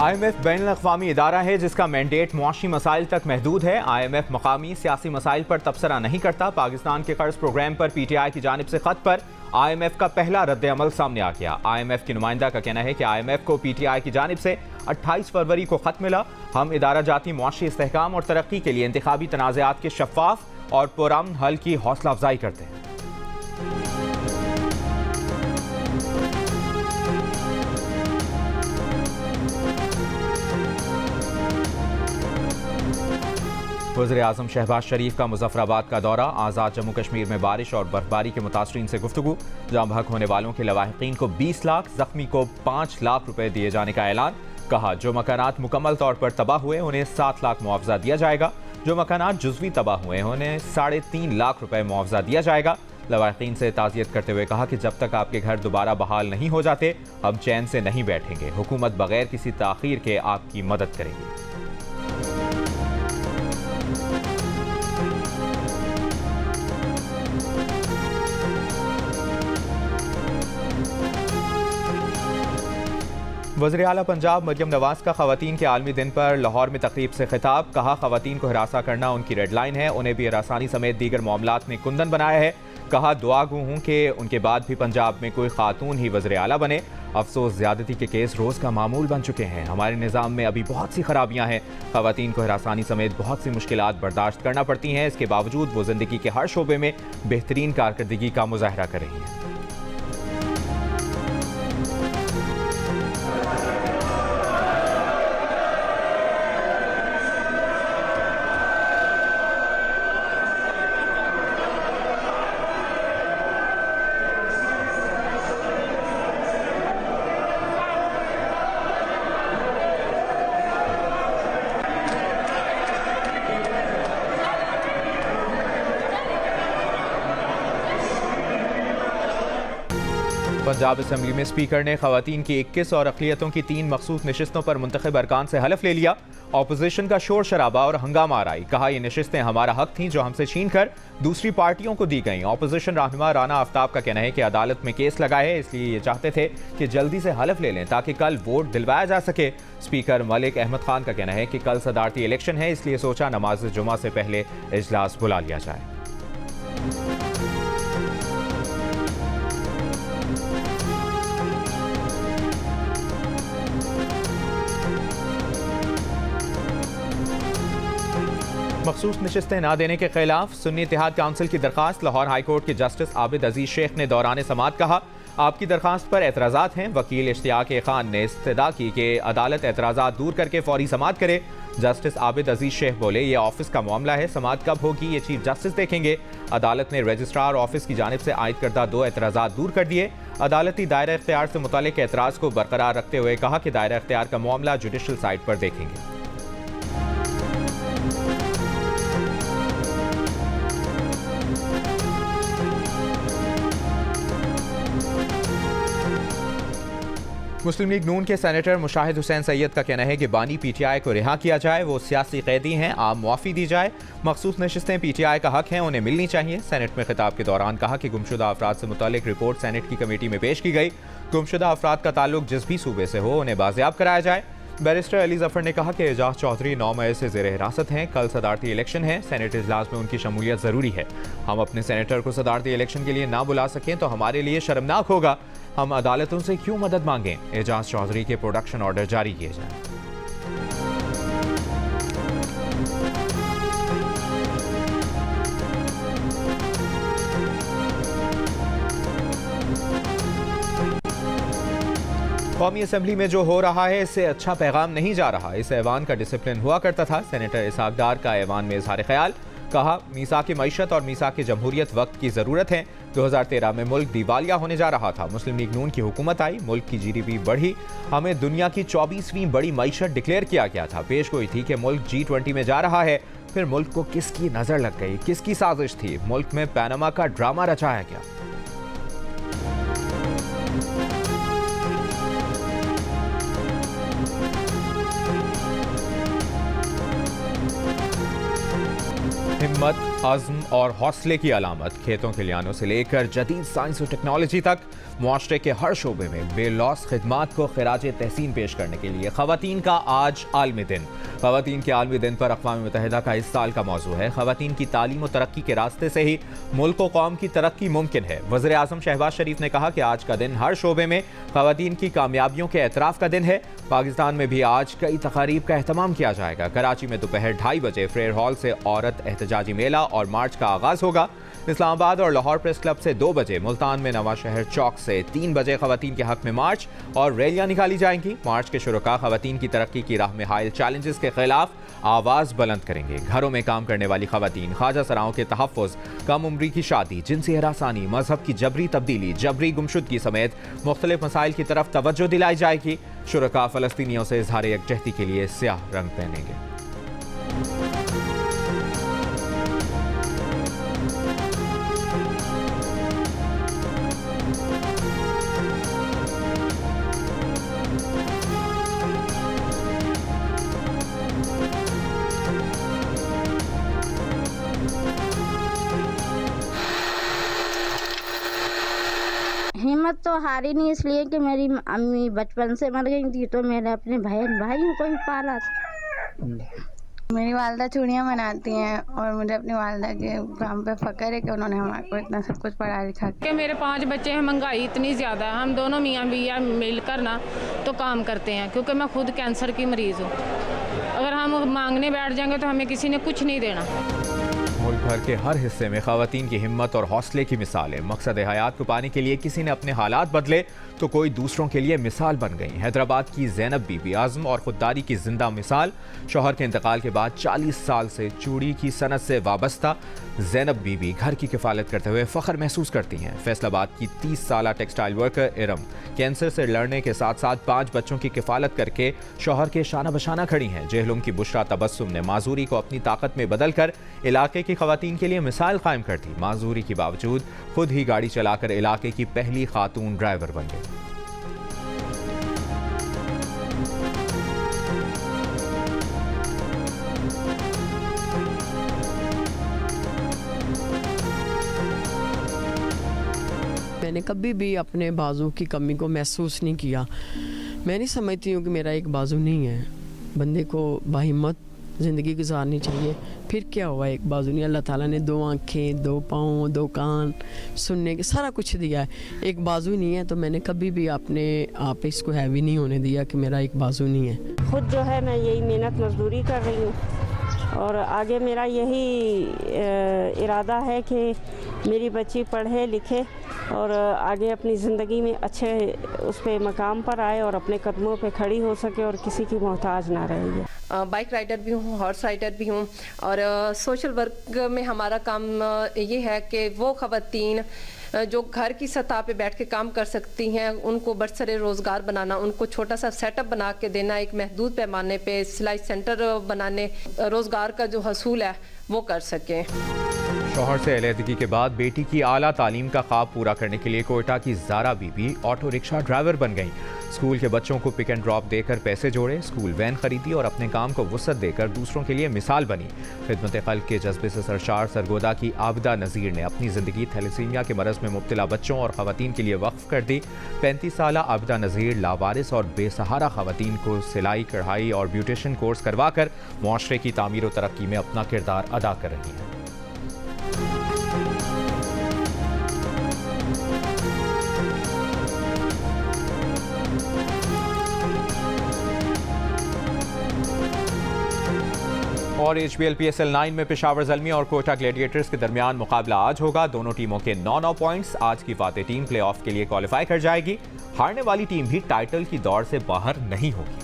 IMF बैनुल-अक़वामी इदारा है जिसका मैंडेट मुआशी मसाइल तक महदूद है। IMF मकामी सियासी मसाइल पर तबसरा नहीं करता। पाकिस्तान के कर्ज प्रोग्राम पर PTI की जानिब से खत पर IMF का पहला रद्द अमल सामने आ गया। IMF की नुमाइंदा का कहना है कि IMF को PTI की जानिब से 28 फरवरी को खत मिला। हम इदारा जाती मुआशी इस्तेहकाम और तरक्की के लिए इंतखाबी तनाज़ात के शफ़ाफ और पुरअमन हल की हौसला अफजाई करते हैं। वज़ीर-ए-आज़म शहबाज शरीफ का मुज़फ़्फ़राबाद का दौरा। आज़ाद जम्मू कश्मीर में बारिश और बर्फबारी के मुतासरीन से गुफ्तगू। जाम बहक होने वालों के लवाहिकीन को 20 लाख, जख्मी को 5 लाख रुपए दिए जाने का ऐलान। कहा जो मकानात मुकम्मल तौर पर तबाह हुए उन्हें 7 लाख मुआवजा दिया जाएगा। जो मकानात जुज़वी तबाह हुए उन्हें 3.5 लाख रुपए मुआवजा दिया जाएगा। लवाहिकीन से ताज़ियत करते हुए कहा कि जब तक आपके घर दोबारा बहाल नहीं हो जाते हम चैन से नहीं बैठेंगे। हुकूमत बगैर किसी ताख़ीर के आपकी मदद करेगी। वज़ीर आला पंजाब मरियम नवाज का ख़वातीन के आलमी दिन पर लाहौर में तकरीब से खिताब। कहा ख़वातीन को हिरासा करना उनकी रेड लाइन है, उन्हें भी हिरासानी समेत दीगर मामलात में कुंदन बनाया है। कहा दुआ गो हूँ कि उनके बाद भी पंजाब में कोई खातून ही वज़ीर आला बने। अफसोस ज़्यादती के केस रोज़ का मामूल बन चुके हैं। हमारे निज़ाम में अभी बहुत सी खराबियाँ हैं। ख़वातीन को हिरासानी समेत बहुत सी मुश्किलात बर्दाश्त करना पड़ती हैं। इसके बावजूद वो ज़िंदगी के हर शोबे में बेहतरीन कारकर्दगी का मुजाहरा कर रही हैं। पंजाब असम्बली में स्पीकर ने ख़वातीन की 21 और अक़लियतों की 3 मखसूस नशिस्तों पर मुंतखब अरकान से हलफ ले लिया। ऑपोजिशन का शोर शराबा और हंगामा आराई। कहा ये नशिस्तें हमारा हक थीं जो हमसे छीन कर दूसरी पार्टियों को दी गईं। ऑपोजिशन रहनुमा राना आफ्ताब का कहना है कि अदालत में केस लगाए है, इसलिए ये चाहते थे कि जल्दी से हलफ ले लें ताकि कल वोट दिलवाया जा सके। स्पीकर मलिक अहमद खान का कहना है कि कल सदारती इलेक्शन है, इसलिए सोचा नमाज जुमा से पहले इजलास बुला लिया जाए। मखसूस नशिस्तें ना देने के खिलाफ सुन्नी इत्तेहाद काउंसिल की दरखास्त। लाहौर हाई कोर्ट के जस्टिस आबिद अजीज शेख ने दौरान समाअत कहा आपकी दरखास्त पर एतराज़ात हैं। वकील इश्तियाक खान ने इस्तदा की कि अदालत एतराज़ात दूर करके फौरी समाअत करे। जस्टिस आबिद अजीज शेख बोले ये ऑफिस का मामला है, समाअत कब होगी ये चीफ जस्टिस देखेंगे। अदालत ने रजिस्ट्रार ऑफिस की जानिब से आयद करदा 2 एतराज़ात दूर कर दिए। अदालती दायरा इख्तियार से मुतालिक एतराज़ को बरकरार रखते हुए कहा कि दायरा इख्तियार का मामला जुडिशल साइट पर देखेंगे। मुस्लिम लीग नून के सेनेटर मुशाहिद हुसैन सैयद का कहना है कि बानी PTI को रिहा किया जाए, वो सियासी कैदी हैं, आम मुआफ़ी दी जाए। मखसूस नशिस्तें PTI का हक हैं, उन्हें मिलनी चाहिए। सेनेट में खिताब के दौरान कहा कि गुमशुदा अफराद से मुतालिक रिपोर्ट सेनेट की कमेटी में पेश की गई। गुमशुदा अफराद का ताल्लुक जिस भी सूबे से हो उन्हें बाजियाब कराया जाए। बैरिस्टर अली जफर ने कहा कि एजाज चौधरी 9 मई से ज़ेर हिरासत हैं। कल सदारती इलेक्शन है, सेनेट इजलास में उनकी शमूलियत ज़रूरी है। हम अपने सेनेटर को सदारती इलेक्शन के लिए ना बुला सकें तो हमारे लिए शर्मनाक होगा। हम अदालतों से क्यों मदद मांगें। एजाज चौधरी के प्रोडक्शन ऑर्डर जारी किए जाएं। कौमी असम्बली में जो हो रहा है इससे अच्छा पैगाम नहीं जा रहा। इस ऐवान का डिसिप्लिन हुआ करता था। सेनेटर इसहाक डार का ऐवान में इज़हार ख्याल। कहा मीसाक मईशत और मीसाक जमहूरियत वक्त की ज़रूरत है। 2013 में मुल्क दिवालिया होने जा रहा था। मुस्लिम लीग नून की हुकूमत आई, मुल्क की GDP बढ़ी, हमें दुनिया की 24वीं बड़ी मईशत डिक्लेयर किया गया था। पेश गोई थी कि मुल्क G20 में जा रहा है। फिर मुल्क को किसकी नज़र लग गई, किसकी साजिश थी। मुल्क में पैनामा का ड्रामा रचाया गया। हिम्मत आज़्म और हौसले की अलामत। खेतों के लियानों से लेकर जदीद साइंस और टेक्नोलॉजी तक मुआशरे के हर शोबे में बेलौस खिदमात को खिराज तहसीन पेश करने के लिए ख़वातीन का आज आलमी दिन। ख़वातीन के आलमी दिन पर अक़वाम मुत्तहिदा का इस साल का मौजू है ख़वातीन की तालीम और तरक्की के रास्ते से ही मुल्क व कौम की तरक्की मुमकिन है। वज़ीर आज़म शहबाज शरीफ ने कहा कि आज का दिन हर शोबे में ख़वातीन की कामयाबियों के एतराफ़ का दिन है। पाकिस्तान में भी आज कई तक़ारीब का एहतमाम किया जाएगा। कराची में दोपहर 2:30 बजे फ्रेयर हॉल से औरत एहतजाजी मेला और मार्च का आगाज़ होगा। इस्लामाबाद और लाहौर प्रेस क्लब से 2 बजे, मुल्तान में नवा शहर चौक से 3 बजे ख़वातीन के हक़ में मार्च और रैलियाँ निकाली जाएंगी। मार्च के शुरका ख़वातीन की तरक्की की राह में हायल चैलेंजेस के खिलाफ आवाज़ बुलंद करेंगे। घरों में काम करने वाली ख़वातीन, ख्वाजा सराओं के तहफ़्फ़ुज़, कम उम्री की शादी, जिनसी हरासानी, मजहब की जबरी तब्दीली, जबरी गुमशुदगी समेत मुख्तलिफ मसाइल की तरफ तवज्जो दिलाई जाएगी। शुरका फ़लस्तीनियों से इज़हार यकजहती के लिए स्याह रंग पहनेंगे। हिम्मत तो हारी नहीं, इसलिए कि मेरी अम्मी बचपन से मर गई थी, तो मैंने अपने भाइयों को भी पाला था। मेरी वालदा चूड़ियाँ बनाती हैं और मुझे अपनी वालदा के काम पे फ़ख्र है कि उन्होंने हमारे को इतना सब कुछ पढ़ा लिखा के। मेरे 5 बच्चे हैं, महंगाई इतनी ज़्यादा है, हम दोनों मियाँ बीवी मिलकर ना तो काम करते हैं, क्योंकि मैं खुद कैंसर की मरीज़ हूँ। अगर हम मांगने बैठ जाएंगे तो हमें किसी ने कुछ नहीं देना। मुल्क भर के हर हिस्से में ख़वातीन की हिम्मत और हौसले की मिसालें। मकसद हयात को पाने के लिए किसी ने अपने हालात बदले तो कोई दूसरों के लिए मिसाल बन गई। हैदराबाद की ज़ैनब बीबी आज़म और खुददारी की जिंदा मिसाल। शौहर के इंतकाल के बाद 40 साल से चूड़ी की सनत से वाबस्ता ज़ैनब बीबी घर की किफ़ालत करते हुए फ़ख्र महसूस करती हैं। फैसलाबाद की 30 साला टेक्सटाइल वर्कर इरम कैंसर से लड़ने के साथ साथ 5 बच्चों की किफ़ालत करके शौहर के शाना बशाना खड़ी हैं। जेहलुम की बुशरा तबस्सुम ने माजूरी को अपनी ताकत में बदल कर इलाके की ख़वातीन के लिए मिसाल कायम कर दी। माजूरी के बावजूद खुद ही गाड़ी चलाकर इलाके की पहली खातून ड्राइवर बन गई। मैंने कभी भी अपने बाजू की कमी को महसूस नहीं किया। मैं नहीं समझती हूँ कि मेरा एक बाजू नहीं है। बंदे को बाहिम्मत ज़िंदगी गुजारनी चाहिए। फिर क्या हुआ, एक बाजू नहीं, अल्लाह ताला ने 2 आँखें, 2 पाँव, 2 कान, सुनने के सारा कुछ दिया है। एक बाजू नहीं है तो मैंने कभी भी अपने आप इसको हैवी नहीं होने दिया कि मेरा एक बाजू नहीं है। खुद जो है मैं यही मेहनत मजदूरी कर रही हूँ और आगे मेरा यही इरादा है कि मेरी बच्ची पढ़े लिखे और आगे अपनी ज़िंदगी में अच्छे उस पे मकाम पर आए और अपने कदमों पे खड़ी हो सके और किसी की मोहताज ना रहे। बाइक राइडर भी हूँ, हॉर्स राइडर भी हूँ और सोशल वर्क में हमारा काम ये है कि वो ख़वातीन जो घर की सतह पे बैठ के काम कर सकती हैं उनको बरसरे रोज़गार बनाना, उनको छोटा सा सेटअप बना के देना, एक महदूद पैमाने पे सिलाई सेंटर बनाने, रोज़गार का जो हसूल है वो कर सकें। शौहर से अलहदगी के बाद बेटी की आला तालीम का ख्वाब पूरा करने के लिए कोयटा की ज़ारा बीबी ऑटो रिक्शा ड्राइवर बन गई। स्कूल के बच्चों को पिक एंड ड्रॉप देकर पैसे जोड़े, स्कूल वैन खरीदी और अपने काम को वुसअत देकर दूसरों के लिए मिसाल बनी। खिदमत खल्क के जज्बे से सरशार सरगोदा की आबिदा नज़ीर ने अपनी ज़िंदगी थैलेसीमिया के मरज़ में मुब्तला बच्चों और ख़वातीन के लिए वक्फ कर दी। 35 साला आबिदा नज़ीर लावारिस और बेसहारा ख़वातीन को सिलाई, कढ़ाई और ब्यूटिशन कोर्स करवा कर मुआशरे की तामीर और तरक्की में अपना किरदार अदा कर रही हैं। और HBL PSL 9 में पेशावर ज़ल्मी और कोयटा ग्लैडिएटर्स के दरमियान मुकाबला आज होगा। दोनों टीमों के 9-9 पॉइंट्स। आज की फातेह टीम प्लेऑफ के लिए क्वालिफाई कर जाएगी। हारने वाली टीम भी टाइटल की दौड़ से बाहर नहीं होगी।